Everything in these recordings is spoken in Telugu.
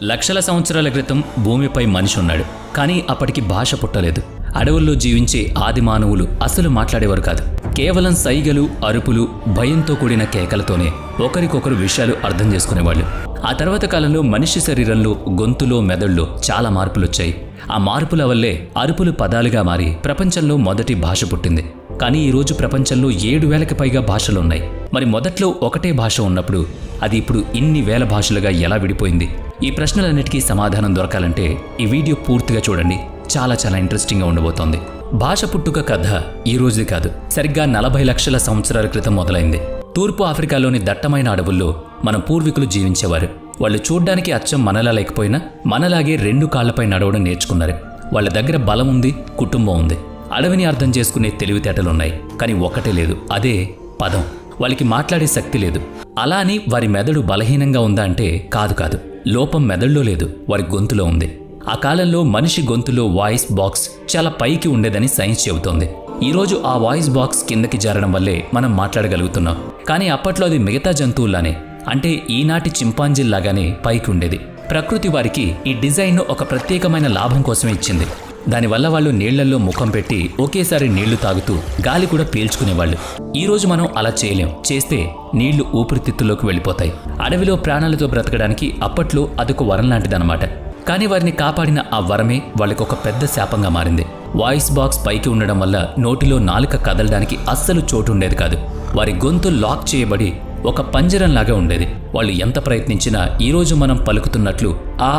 లక్షల సంవత్సరాల క్రితం భూమిపై మనిషి ఉన్నాడు. కానీ అప్పటికి భాష పుట్టలేదు. అడవుల్లో జీవించే ఆది మానవులు అసలు మాట్లాడేవారు కాదు. కేవలం సైగలు, అరుపులు, భయంతో కూడిన కేకలతోనే ఒకరికొకరు విషయాలు అర్థం చేసుకునేవాళ్ళు. ఆ తర్వాత కాలంలో మనిషి శరీరంలో, గొంతులో, మెదడులో చాలా మార్పులొచ్చాయి. ఆ మార్పుల వల్లే అరుపులు పదాలుగా మారి ప్రపంచంలో మొదటి భాష పుట్టింది. కానీ ఈరోజు ప్రపంచంలో 7,000కి పైగా భాషలున్నాయి. మరి మొదట్లో ఒకటే భాష ఉన్నప్పుడు అది ఇప్పుడు ఇన్ని వేల భాషలుగా ఎలా విడిపోయింది? ఈ ప్రశ్నలన్నిటికీ సమాధానం దొరకాలంటే ఈ వీడియో పూర్తిగా చూడండి. చాలా ఇంట్రెస్టింగ్గా ఉండబోతోంది. భాష పుట్టుక కథ ఈ రోజుది కాదు. సరిగ్గా 40 లక్షల సంవత్సరాల క్రితం మొదలైంది. తూర్పు ఆఫ్రికాలోని దట్టమైన అడవుల్లో మన పూర్వీకులు జీవించేవారు. వాళ్ళు చూడ్డానికి అచ్చం మనలా లేకపోయినా మనలాగే 2 కాళ్లపై నడవడం నేర్చుకున్నారు. వాళ్ళ దగ్గర బలం ఉంది, కుటుంబం ఉంది, అడవిని అర్థం చేసుకునే తెలివితేటలున్నాయి. కానీ ఒక్కటే లేదు, అదే పదం. వాళ్ళకి మాట్లాడే శక్తి లేదు. అలా అని వారి మెదడు బలహీనంగా ఉందా అంటే కాదు. లోపం మెదడులో లేదు, వారి గొంతులో ఉంది. ఆ కాలంలో మనిషి గొంతులో వాయిస్ బాక్స్ చాలా పైకి ఉండేదని సైన్స్ చెబుతోంది. ఈరోజు ఆ వాయిస్ బాక్స్ కిందకి జారడం వల్లే మనం మాట్లాడగలుగుతున్నాం. కానీ అప్పట్లో అది మిగతా జంతువుల్లానే, అంటే ఈనాటి చింపాంజీల్లాగానే పైకి ఉండేది. ప్రకృతి వారికి ఈ డిజైన్ను ఒక ప్రత్యేకమైన లాభం కోసమే ఇచ్చింది. దానివల్ల వాళ్ళు నీళ్లల్లో ముఖం పెట్టి ఒకేసారి నీళ్లు తాగుతూ గాలి కూడా పీల్చుకునేవాళ్ళు. ఈరోజు మనం అలా చేయలేం. చేస్తే నీళ్లు ఊపిరితిత్తుల్లోకి వెళ్ళిపోతాయి. అడవిలో ప్రాణాలతో బ్రతకడానికి అప్పట్లో అదొక వరం లాంటిదన్నమాట. కానీ వారిని కాపాడిన ఆ వరమే వాళ్ళకొక పెద్ద శాపంగా మారింది. వాయిస్ బాక్స్ పైకి ఉండడం వల్ల నోటిలో నాలుక కదలడానికి అస్సలు చోటు ఉండేది కాదు. వారి గొంతు లాక్ చేయబడి ఒక పంజరంలాగా ఉండేది. వాళ్ళు ఎంత ప్రయత్నించినా ఈరోజు మనం పలుకుతున్నట్లు ఆ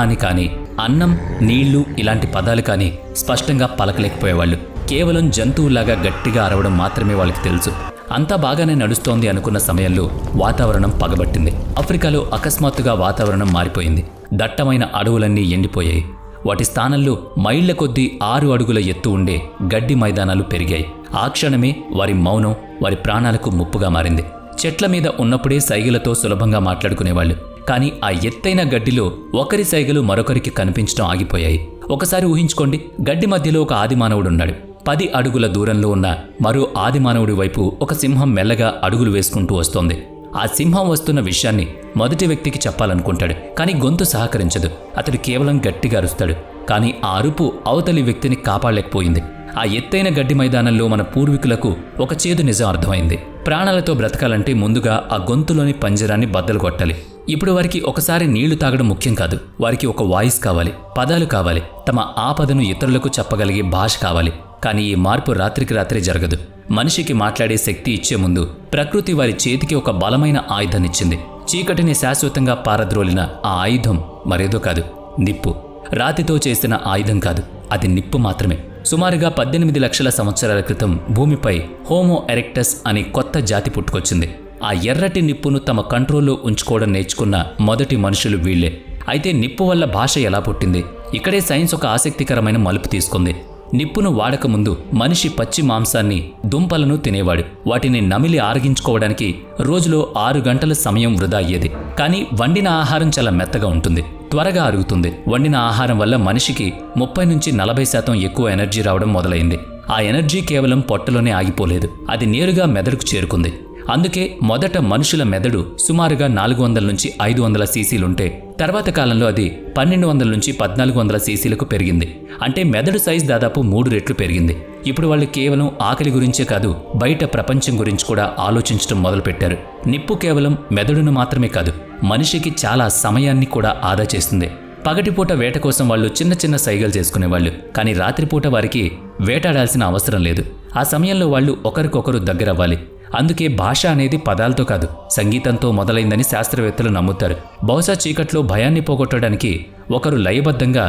అని కానీ, అన్నం, నీళ్లు ఇలాంటి పదాలు కానీ స్పష్టంగా పలకలేకపోయేవాళ్ళు. కేవలం జంతువులాగా గట్టిగా అరవడం మాత్రమే వాళ్ళకి తెలుసు. అంతా బాగానే నడుస్తోంది అనుకున్న సమయంలో వాతావరణం పగబట్టింది. ఆఫ్రికాలో అకస్మాత్తుగా వాతావరణం మారిపోయింది. దట్టమైన అడవులన్నీ ఎండిపోయాయి. వాటి స్థానంలో మైళ్ల కొద్దీ 6 అడుగుల ఎత్తు ఉండే గడ్డి మైదానాలు పెరిగాయి. ఆ క్షణమే వారి మౌనం వారి ప్రాణాలకు ముప్పుగా మారింది. చెట్ల మీద ఉన్నప్పుడే సైగలతో సులభంగా మాట్లాడుకునేవాళ్ళు. కానీ ఆ ఎత్తైన గడ్డిలో ఒకరి సైగలు మరొకరికి కనిపించడం ఆగిపోయాయి. ఒకసారి ఊహించుకోండి, గడ్డి మధ్యలో ఒక ఆదిమానవుడున్నాడు. 10 అడుగుల దూరంలో ఉన్న మరో ఆదిమానవుడి వైపు ఒక సింహం మెల్లగా అడుగులు వేసుకుంటూ వస్తోంది. ఆ సింహం వస్తున్న విషయాన్ని మొదటి వ్యక్తికి చెప్పాలనుకుంటాడు. కానీ గొంతు సహకరించదు. అతడు కేవలం గట్టిగా అరుస్తాడు. కానీ ఆ అరుపు అవతలి వ్యక్తిని కాపాడలేకపోయింది. ఆ ఎత్తైన గడ్డి మైదానంలో మన పూర్వీకులకు ఒక చేదు నిజం అర్థమైంది. ప్రాణాలతో బ్రతకాలంటే ముందుగా ఆ గొంతులోని పంజరాన్ని బద్దలు కొట్టాలి. ఇప్పుడు వారికి ఒకసారి నీళ్లు తాగడం ముఖ్యం కాదు. వారికి ఒక వాయిస్ కావాలి, పదాలు కావాలి, తమ ఆపదను ఇతరులకు చెప్పగలిగే భాష కావాలి. కానీ ఈ మార్పు రాత్రికి రాత్రి జరగదు. మనిషికి మాట్లాడే శక్తి ఇచ్చే ముందు ప్రకృతి వారి చేతికి ఒక బలమైన ఆయుధాన్నిచ్చింది. చీకటిని శాశ్వతంగా పారద్రోలిన ఆ ఆయుధం మరేదో కాదు, నిప్పు. రాతితో చేసిన ఆయుధం కాదు, అది నిప్పు మాత్రమే. సుమారుగా 18 లక్షల సంవత్సరాల క్రితం భూమిపై హోమో ఎరెక్టస్ అనే కొత్త జాతి పుట్టుకొచ్చింది. ఆ ఎర్రటి నిప్పును తమ కంట్రోల్లో ఉంచుకోవడం నేర్చుకున్న మొదటి మనుషులు వీళ్లే. అయితే నిప్పు వల్ల భాష ఎలా పుట్టింది? ఇక్కడే సైన్స్ ఒక ఆసక్తికరమైన మలుపు తీసుకుంది. నిప్పును వాడకముందు మనిషి పచ్చి మాంసాన్ని, దుంపలను తినేవాడు. వాటిని నమిలి ఆరగించుకోవడానికి రోజులో 6 గంటల సమయం వృధా అయ్యేది. కానీ వండిన ఆహారం చాలా మెత్తగా ఉంటుంది, త్వరగా అరుగుతుంది. వండిన ఆహారం వల్ల మనిషికి 30 నుంచి 40% ఎక్కువ ఎనర్జీ రావడం మొదలైంది. ఆ ఎనర్జీ కేవలం పొట్టలోనే ఆగిపోలేదు, అది నేరుగా మెదడుకు చేరుకుంది. అందుకే మొదట మనుషుల మెదడు సుమారుగా 400 నుంచి 500 సీసీలుంటే తర్వాత కాలంలో అది 1200 నుంచి 1400 సీసీలకు పెరిగింది. అంటే మెదడు సైజ్ దాదాపు 3 రెట్లు పెరిగింది. ఇప్పుడు వాళ్ళు కేవలం ఆకలి గురించే కాదు, బయట ప్రపంచం గురించి కూడా ఆలోచించడం మొదలుపెట్టారు. నిప్పు కేవలం మెదడును మాత్రమే కాదు, మనిషికి చాలా సమయాన్ని కూడా ఆదా చేస్తుంది. పగటిపూట వేట కోసం వాళ్ళు చిన్న సైగలు చేసుకునేవాళ్ళు. కానీ రాత్రిపూట వారికి వేటాడాల్సిన అవసరం లేదు. ఆ సమయంలో వాళ్ళు ఒకరికొకరు దగ్గరవ్వాలి. అందుకే భాష అనేది పదాలతో కాదు, సంగీతంతో మొదలైందని శాస్త్రవేత్తలు నమ్ముతారు. బహుశా చీకట్లో భయాన్ని పోగొట్టడానికి ఒకరు లయబద్ధంగా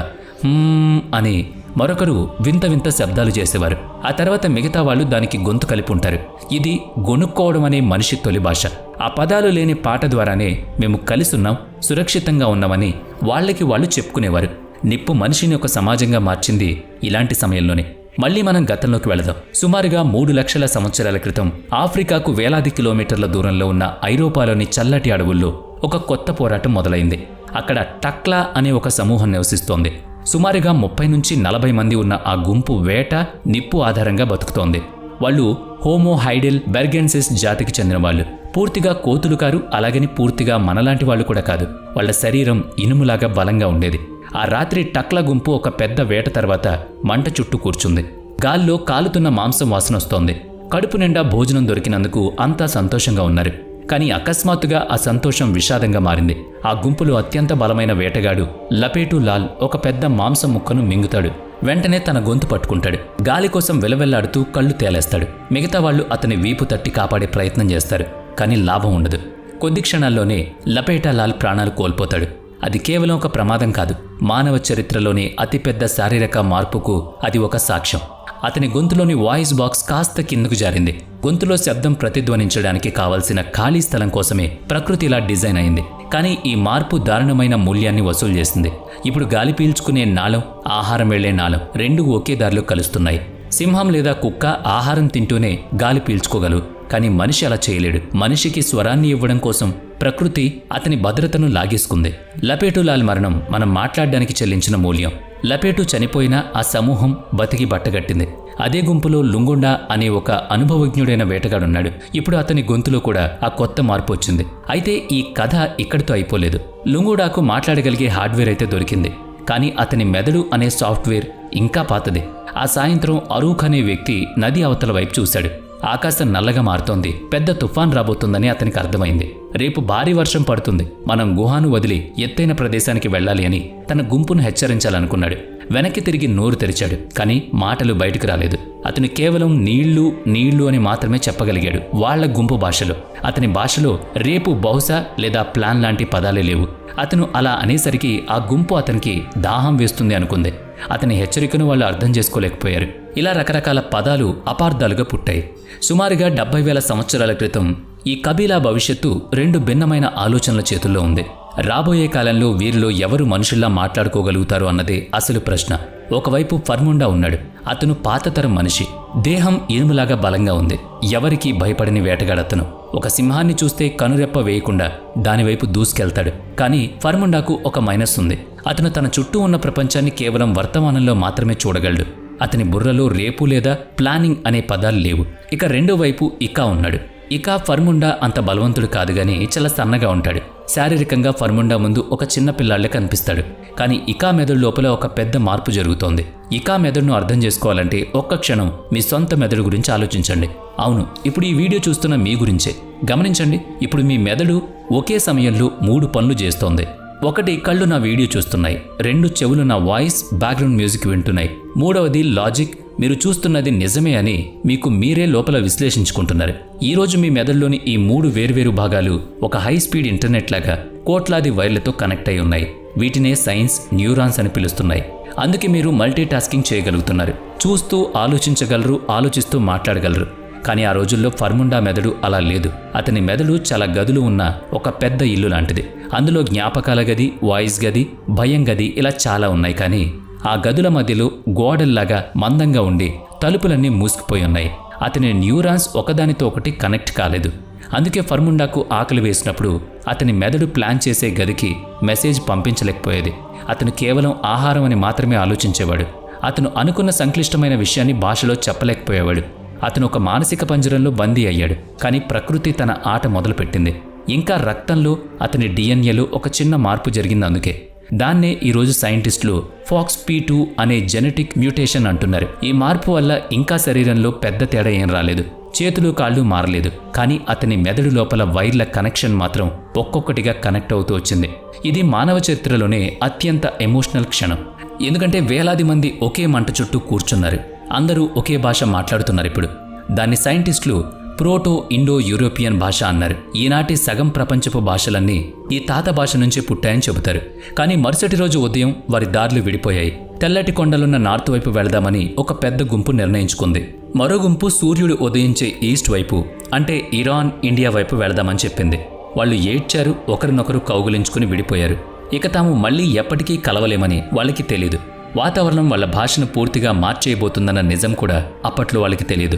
అని, మరొకరు వింత శబ్దాలు చేసేవారు. ఆ తర్వాత మిగతా వాళ్ళు దానికి గొంతు కలిపి ఉంటారు. ఇది గొనుక్కోవడం అనే మనిషి తొలి భాష. ఆ పదాలు లేని పాట ద్వారానే మేము కలిసున్నాం, సురక్షితంగా ఉన్నామని వాళ్ళకి వాళ్ళు చెప్పుకునేవారు. నిప్పు మనిషిని ఒక సమాజంగా మార్చింది ఇలాంటి సమయంలోనే. మళ్ళీ మనం గతంలోకి వెళదాం. సుమారుగా 3 లక్షల సంవత్సరాల క్రితం ఆఫ్రికాకు వేలాది కిలోమీటర్ల దూరంలో ఉన్న ఐరోపాలోని చల్లటి అడవుల్లో ఒక కొత్త పోరాటం మొదలైంది. అక్కడ టక్లా అనే ఒక సమూహం నివసిస్తోంది. సుమారుగా 30 నుంచి 40 మంది ఉన్న ఆ గుంపు వేట, నిప్పు ఆధారంగా బతుకుతోంది. వాళ్ళు హోమో హైడెల్ బెర్గెన్సిస్ జాతికి చెందిన వాళ్ళు. పూర్తిగా కోతులు కారు, అలాగని పూర్తిగా మనలాంటి వాళ్ళు కూడా కాదు. వాళ్ల శరీరం ఇనుములాగా బలంగా ఉండేది. ఆ రాత్రి టక్ల గుంపు ఒక పెద్ద వేట తర్వాత మంట చుట్టూ కూర్చుంది. గాల్లో కాలుతున్న మాంసం వాసనొస్తోంది. కడుపు నిండా భోజనం దొరికినందుకు అంతా సంతోషంగా ఉన్నారు. కానీ అకస్మాత్తుగా ఆ సంతోషం విషాదంగా మారింది. ఆ గుంపులో అత్యంత బలమైన వేటగాడు లపేటు లాల్ ఒక పెద్ద మాంసం ముక్కను మింగుతాడు. వెంటనే తన గొంతు పట్టుకుంటాడు. గాలి కోసం వెలవెల్లాడుతూ కళ్ళు తేలేస్తాడు. మిగతా వాళ్ళు అతని వీపు తట్టి కాపాడే ప్రయత్నం చేస్తారు. కానీ లాభం ఉండదు. కొద్ది క్షణాల్లోనే లపేటా లాల్ ప్రాణాలు కోల్పోతాడు. అది కేవలం ఒక ప్రమాదం కాదు, మానవ చరిత్రలోని అతిపెద్ద శారీరక మార్పుకు అది ఒక సాక్ష్యం. అతని గొంతులోని వాయిస్ బాక్స్ కాస్త కిందకు జారింది. గొంతులో శబ్దం ప్రతిధ్వనించడానికి కావలసిన ఖాళీ స్థలం కోసమే ప్రకృతి ఇలా డిజైన్ అయింది. కానీ ఈ మార్పు దారుణమైన మూల్యాన్ని వసూలు చేసింది. ఇప్పుడు గాలి పీల్చుకునే నాళం, ఆహారం వెళ్లే నాళం రెండూ ఒకే దారిలో కలుస్తున్నాయి. సింహం లేదా కుక్క ఆహారం తింటూనే గాలి పీల్చుకోగలవు, కానీ మనిషి అలా చేయలేడు. మనిషికి స్వరాన్ని ఇవ్వడం కోసం ప్రకృతి అతని భద్రతను లాగేసుకుంది. లపేటు లాల్ మరణం మనం మాట్లాడడానికి చెల్లించిన మూల్యం. లపేటు చనిపోయినా ఆ సమూహం బతికి బట్టగట్టింది. అదే గుంపులో లుంగొండా అనే ఒక అనుభవజ్ఞుడైన వేటగాడున్నాడు. ఇప్పుడు అతని గొంతులో కూడా ఆ కొత్త మార్పు వచ్చింది. అయితే ఈ కథ ఇక్కడితో అయిపోలేదు. లుంగొండాకు మాట్లాడగలిగే హార్డ్వేర్ అయితే దొరికింది, కానీ అతని మెదడు అనే సాఫ్ట్వేర్ ఇంకా పాతది. ఆ సాయంత్రం అరూఖ్ అనే వ్యక్తి నది అవతల వైపు చూశాడు. ఆకాశం నల్లగా మారుతోంది. పెద్ద తుఫాన్ రాబోతుందని అతనికి అర్థమైంది. రేపు భారీ వర్షం పడుతుంది. మనం గుహాను వదిలి ఎత్తైన ప్రదేశానికి వెళ్ళాలి అని తన గుంపును హెచ్చరించాలనుకున్నాడు. వెనక్కి తిరిగి నోరు తెరిచాడు, కానీ మాటలు బయటకు రాలేదు. అతను కేవలం నీళ్లు నీళ్లు అని మాత్రమే చెప్పగలిగాడు, వాళ్ల గుంపు భాషలో. అతని భాషలో రేపు, బహుశా లేదా ప్లాన్ లాంటి పదాలే లేవు. అతను అలా అనేసరికి ఆ గుంపు అతనికి దాహం వేస్తుంది అనుకుంది. అతని హెచ్చరికను వాళ్ళు అర్థం చేసుకోలేకపోయారు. ఇలా రకరకాల పదాలు అపార్థాలుగా పుట్టాయి. సుమారుగా 70,000 సంవత్సరాల క్రితం ఈ కబీలా భవిష్యత్తు 2 భిన్నమైన ఆలోచనల చేతుల్లో ఉంది. రాబోయే కాలంలో వీరిలో ఎవరు మనుషుల్లా మాట్లాడుకోగలుగుతారు అన్నదే అసలు ప్రశ్న. ఒకవైపు ఫర్ముండా ఉన్నాడు. అతను పాతతరం మనిషి. దేహం ఇనుములాగా బలంగా ఉంది. ఎవరికీ భయపడని వేటగాడతను. ఒక సింహాన్ని చూస్తే కనురెప్ప వేయకుండా దానివైపు దూసుకెళ్తాడు. కానీ ఫర్ముండాకు ఒక మైనస్ ఉంది. అతను తన చుట్టూ ఉన్న ప్రపంచాన్ని కేవలం వర్తమానంలో మాత్రమే చూడగలడు. అతని బుర్రలో రేపు లేదా ప్లానింగ్ అనే పదాలు లేవు. ఇక రెండో వైపు ఇకా ఉన్నాడు. ఇకా ఫర్ముండా అంత బలవంతుడు కాదుగాని చాలా సన్నగా ఉంటాడు. శారీరకంగా ఫర్ముండా ముందు ఒక చిన్న పిల్లాళ్లే కనిపిస్తాడు. కానీ ఇకా మెదడు లోపల ఒక పెద్ద మార్పు జరుగుతోంది. ఇకా మెదడును అర్థం చేసుకోవాలంటే ఒక్క క్షణం మీ సొంత మెదడు గురించి ఆలోచించండి. అవును, ఇప్పుడు ఈ వీడియో చూస్తున్న మీ గురించే. గమనించండి, ఇప్పుడు మీ మెదడు ఒకే సమయంలో 3 పనులు చేస్తోంది. 1, కళ్ళు నా వీడియో చూస్తున్నాయి. 2, చెవులు నా వాయిస్, బ్యాక్గ్రౌండ్ మ్యూజిక్ వింటున్నాయి. 3వది లాజిక్, మీరు చూస్తున్నది నిజమే అని మీకు మీరే లోపల విశ్లేషించుకుంటున్నారు. ఈరోజు మీ మెదడులోని ఈ 3 వేర్వేరు భాగాలు ఒక హై స్పీడ్ ఇంటర్నెట్ లాగా కోట్లాది వైర్లతో కనెక్ట్ అయి ఉన్నాయి. వీటినే సైన్స్ న్యూరాన్స్ అని పిలుస్తున్నాయి. అందుకే మీరు మల్టీ టాస్కింగ్ చేయగలుగుతున్నారు. చూస్తూ ఆలోచించగలరు, ఆలోచిస్తూ మాట్లాడగలరు. కానీ ఆ రోజుల్లో ఫర్ముండా మెదడు అలా లేదు. అతని మెదడు చాలా గదులు ఉన్న ఒక పెద్ద ఇల్లు లాంటిది. అందులో జ్ఞాపకాల గది, వాయిస్ గది, భయం గది ఇలా చాలా ఉన్నాయి. కానీ ఆ గదుల మధ్యలో గోడల్లాగా మందంగా ఉండి తలుపులన్నీ మూసుకుపోయి ఉన్నాయి. అతని న్యూరాన్స్ ఒకదానితో ఒకటి కనెక్ట్ కాలేదు. అందుకే ఫర్ముండాకు ఆకలి వేసినప్పుడు అతని మెదడు ప్లాన్ చేసే గదికి మెసేజ్ పంపించలేకపోయేది. అతను కేవలం ఆహారం అని మాత్రమే ఆలోచించేవాడు. అతను అనుకున్న సంక్లిష్టమైన విషయాన్ని భాషలో చెప్పలేకపోయేవాడు. అతను ఒక మానసిక పంజరంలో బందీ అయ్యాడు. కానీ ప్రకృతి తన ఆట మొదలుపెట్టింది. ఇంకా రక్తంలో, అతని డిఎన్ఏలో ఒక చిన్న మార్పు జరిగింది. అందుకే దాన్నే ఈరోజు సైంటిస్టులు FOXP2 అనే జెనెటిక్ మ్యూటేషన్ అంటున్నారు. ఈ మార్పు వల్ల ఇంకా శరీరంలో పెద్ద తేడా ఏం రాలేదు. చేతులు కాళ్ళు మారలేదు. కానీ అతని మెదడు లోపల వైర్ల కనెక్షన్ మాత్రం ఒక్కొక్కటిగా కనెక్ట్ అవుతూ వచ్చింది. ఇది మానవ చరిత్రలోనే అత్యంత ఎమోషనల్ క్షణం. ఎందుకంటే వేలాది మంది ఒకే మంట చుట్టూ కూర్చున్నారు. అందరూ ఒకే భాష మాట్లాడుతున్నారు. ఇప్పుడు దాన్ని సైంటిస్టులు ప్రోటో ఇండో యూరోపియన్ భాష అన్నారు. ఈనాటి సగం ప్రపంచపు భాషలన్నీ ఈ తాత భాష నుంచే పుట్టాయని చెబుతారు. కానీ మరుసటి రోజు ఉదయం వారి దారులు విడిపోయాయి. తెల్లటి కొండలున్న నార్త్ వైపు వెళదామని ఒక పెద్ద గుంపు నిర్ణయించుకుంది. మరో గుంపు సూర్యుడు ఉదయించే ఈస్ట్ వైపు, అంటే ఇరాన్, ఇండియా వైపు వెళదామని చెప్పింది. వాళ్ళు ఏడ్చారు, ఒకరినొకరు కౌగులించుకుని విడిపోయారు. ఇక తాము మళ్లీ ఎప్పటికీ కలవలేమని వాళ్ళకి తెలీదు. వాతావరణం వాళ్ళ భాషను పూర్తిగా మార్చేయబోతుందన్న నిజం కూడా అప్పట్లో వాళ్ళకి తెలియదు.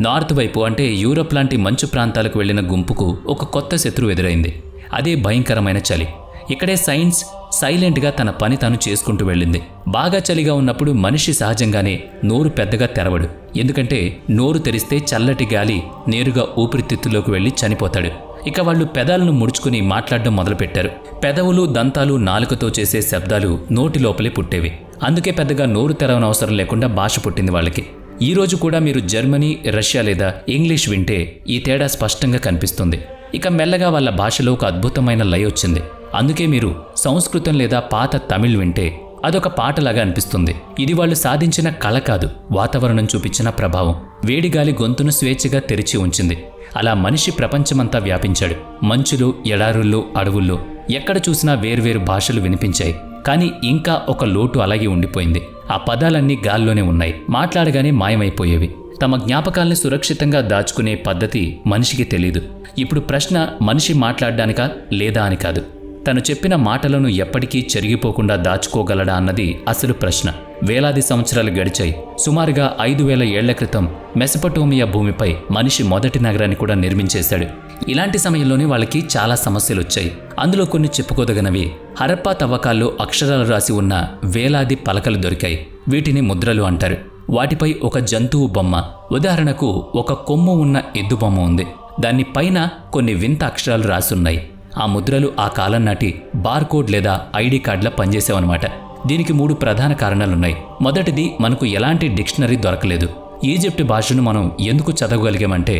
నార్త్ వైపు, అంటే యూరప్ లాంటి మంచు ప్రాంతాలకు వెళ్లిన గుంపుకు ఒక కొత్త శత్రువు ఎదురైంది. అదే భయంకరమైన చలి. ఇక్కడే సైన్స్ సైలెంట్గా తన పని తాను చేసుకుంటూ వెళ్ళింది. బాగా చలిగా ఉన్నప్పుడు మనిషి సహజంగానే నోరు పెద్దగా తెరవడు. ఎందుకంటే నోరు తెరిస్తే చల్లటి గాలి నేరుగా ఊపిరితిత్తులోకి వెళ్ళి చనిపోతాడు. ఇక వాళ్ళు పెదాలను ముడుచుకుని మాట్లాడడం మొదలుపెట్టారు. పెదవులు, దంతాలు, నాలుకతో చేసే శబ్దాలు నోటి లోపలే పుట్టేవి. అందుకే పెద్దగా నోరు తెరవనవసరం లేకుండా భాష పుట్టింది వాళ్ళకి. ఈ రోజు కూడా మీరు జర్మనీ, రష్యా లేదా ఇంగ్లీష్ వింటే ఈ తేడా స్పష్టంగా కనిపిస్తుంది. ఇక మెల్లగా వాళ్ళ భాషలో ఒక అద్భుతమైన లయ వచ్చింది. అందుకే మీరు సంస్కృతం లేదా పాత తమిళ్ వింటే అదొక పాటలాగా అనిపిస్తుంది. ఇది వాళ్ళు సాధించిన కళ కాదు, వాతావరణం చూపించిన ప్రభావం. వేడిగాలి గొంతును స్వేచ్ఛగా తెరిచి ఉంచింది. అలా మనిషి ప్రపంచమంతా వ్యాపించాడు. మంచులో, ఎడారుల్లో, అడవుల్లో ఎక్కడ చూసినా వేర్వేరు భాషలు వినిపించాయి. కానీ ఇంకా ఒక లోటు అలాగే ఉండిపోయింది. ఆ పదాలన్నీ గాల్లోనే ఉన్నాయి, మాట్లాడగానే మాయమైపోయేవి. తమ జ్ఞాపకాల్ని సురక్షితంగా దాచుకునే పద్ధతి మనిషికి తెలీదు. ఇప్పుడు ప్రశ్న మనిషి మాట్లాడడానికా లేదా అని కాదు, తను చెప్పిన మాటలను ఎప్పటికీ చెరిగిపోకుండా దాచుకోగలడా అన్నది అసలు ప్రశ్న. వేలాది సంవత్సరాలు గడిచాయి. సుమారుగా 5000 ఏళ్ల క్రితం మెసపటోమియా భూమిపై మనిషి మొదటి నగరాన్ని కూడా నిర్మించేశాడు. ఇలాంటి సమయంలోనే వాళ్ళకి చాలా సమస్యలు వచ్చాయి. అందులో కొన్ని చెప్పుకోదగినవి. హరప్పా తవ్వకాల్లో అక్షరాలు రాసి ఉన్న వేలాది పలకలు దొరికాయి. వీటిని ముద్రలు అంటారు. వాటిపై ఒక జంతువు బొమ్మ, ఉదాహరణకు ఒక కొమ్ము ఉన్న ఎద్దు బొమ్మ ఉంది. దాని పైన కొన్ని వింత అక్షరాలు రాసున్నాయి. ఆ ముద్రలు ఆ కాలం నాటి బార్కోడ్ లేదా ఐడి కార్డులా పనిచేసేవన్నమాట. దీనికి 3 ప్రధాన కారణాలున్నాయి. మొదటిది, మనకు ఎలాంటి డిక్షనరీ దొరకలేదు. ఈజిప్ట్ భాషను మనం ఎందుకు చదవగలిగామంటే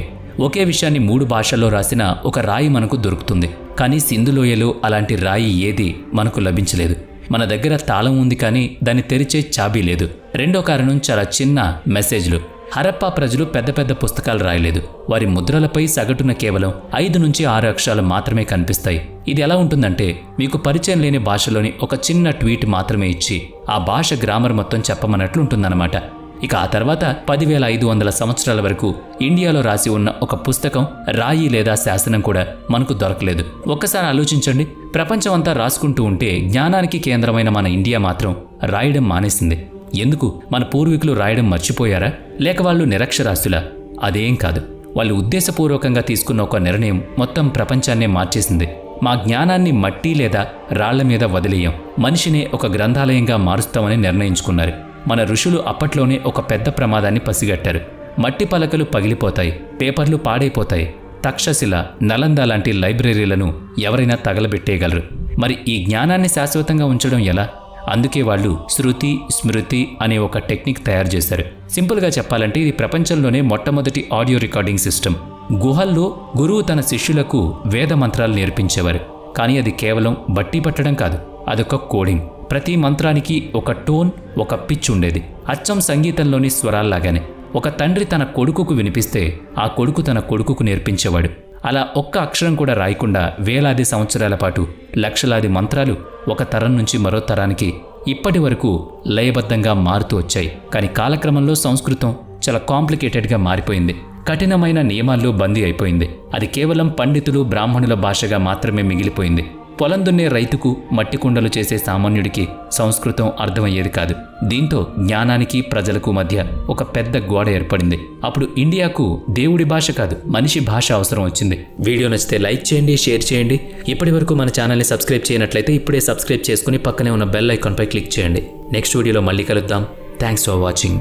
ఒకే విషయాన్ని 3 భాషల్లో రాసిన ఒక రాయి మనకు దొరుకుతుంది. కానీ సింధులోయలో అలాంటి రాయి ఏది మనకు లభించలేదు. మన దగ్గర తాళం ఉంది, కానీ దాన్ని తెరిచే చాబీ లేదు. రెండో కారణం చాలా చిన్న మెసేజ్లు. హరప్పా ప్రజలు పెద్ద పెద్ద పుస్తకాలు రాయలేదు. వారి ముద్రలపై సగటున కేవలం 5 నుంచి 6 అక్షరాలు మాత్రమే కనిపిస్తాయి. ఇది ఎలా ఉంటుందంటే మీకు పరిచయం లేని భాషలోని ఒక చిన్న ట్వీట్ మాత్రమే ఇచ్చి ఆ భాష గ్రామర్ మొత్తం చెప్పమన్నట్లు ఉంటుందన్నమాట. ఇక ఆ తర్వాత 10,500 సంవత్సరాల వరకు ఇండియాలో రాసి ఉన్న ఒక పుస్తకం, రాయి లేదా శాసనం కూడా మనకు దొరకలేదు. ఒక్కసారి ఆలోచించండి, ప్రపంచం అంతా రాసుకుంటూ ఉంటే జ్ఞానానికి కేంద్రమైన మన ఇండియా మాత్రం రాయడం మానేసింది. ఎందుకు? మన పూర్వీకులు రాయడం మర్చిపోయారా, లేక వాళ్ళు నిరక్షరాస్యులా? అదేం కాదు. వాళ్ళు ఉద్దేశపూర్వకంగా తీసుకున్న ఒక నిర్ణయం మొత్తం ప్రపంచాన్నే మార్చేసింది. మా జ్ఞానాన్ని మట్టి లేదా రాళ్ల మీద వదిలేయం, మనిషినే ఒక గ్రంథాలయంగా మారుస్తామని నిర్ణయించుకున్నారు. మన ఋషులు అప్పట్లోనే ఒక పెద్ద ప్రమాదాన్ని పసిగట్టారు. మట్టి పలకలు పగిలిపోతాయి, పేపర్లు పాడైపోతాయి. తక్షశిల, నలంద లాంటి లైబ్రరీలను ఎవరైనా తగలబెట్టేయగలరు. మరి ఈ జ్ఞానాన్ని శాశ్వతంగా ఉంచడం ఎలా? అందుకే వాళ్ళు శృతి, స్మృతి అనే ఒక టెక్నిక్ తయారు చేశారు. సింపుల్గా చెప్పాలంటే ఇది ప్రపంచంలోనే మొట్టమొదటి ఆడియో రికార్డింగ్ సిస్టమ్. గుహల్లో గురువు తన శిష్యులకు వేద మంత్రాలు నేర్పించేవారు. కానీ అది కేవలం బట్టి పట్టడం కాదు, అదొక కోడింగ్. ప్రతి మంత్రానికి ఒక టోన్, ఒక పిచ్ ఉండేది. అచ్చం సంగీతంలోని స్వరాల్లాగానే. ఒక తండ్రి తన కొడుకుకు వినిపిస్తే ఆ కొడుకు తన కొడుకుకు నేర్పించేవాడు. అలా ఒక్క అక్షరం కూడా రాయకుండా వేలాది సంవత్సరాల పాటు లక్షలాది మంత్రాలు ఒక తరం నుంచి మరో తరానికి ఇప్పటి వరకు లయబద్ధంగా మారుతూ వచ్చాయి. కానీ కాలక్రమంలో సంస్కృతం చాలా కాంప్లికేటెడ్గా మారిపోయింది. కఠినమైన నియమాల్లో బందీ అయిపోయింది. అది కేవలం పండితులు, బ్రాహ్మణుల భాషగా మాత్రమే మిగిలిపోయింది. పొలం దున్నే రైతుకు, మట్టి కుండలు చేసే సామాన్యుడికి సంస్కృతం అర్థమయ్యేది కాదు. దీంతో జ్ఞానానికి, ప్రజలకు మధ్య ఒక పెద్ద గోడ ఏర్పడింది. అప్పుడు ఇండియాకు దేవుడి భాష కాదు, మనిషి భాష అవసరం వచ్చింది. వీడియో నచ్చితే లైక్ చేయండి, షేర్ చేయండి. ఇప్పటి వరకు మన ఛానల్ని సబ్స్క్రైబ్ చేయనట్లయితే ఇప్పుడే సబ్స్క్రైబ్ చేసుకుని పక్కనే ఉన్న బెల్ ఐకాన్పై క్లిక్ చేయండి. నెక్స్ట్ వీడియోలో మళ్ళీ కలుద్దాం. Thanks for watching.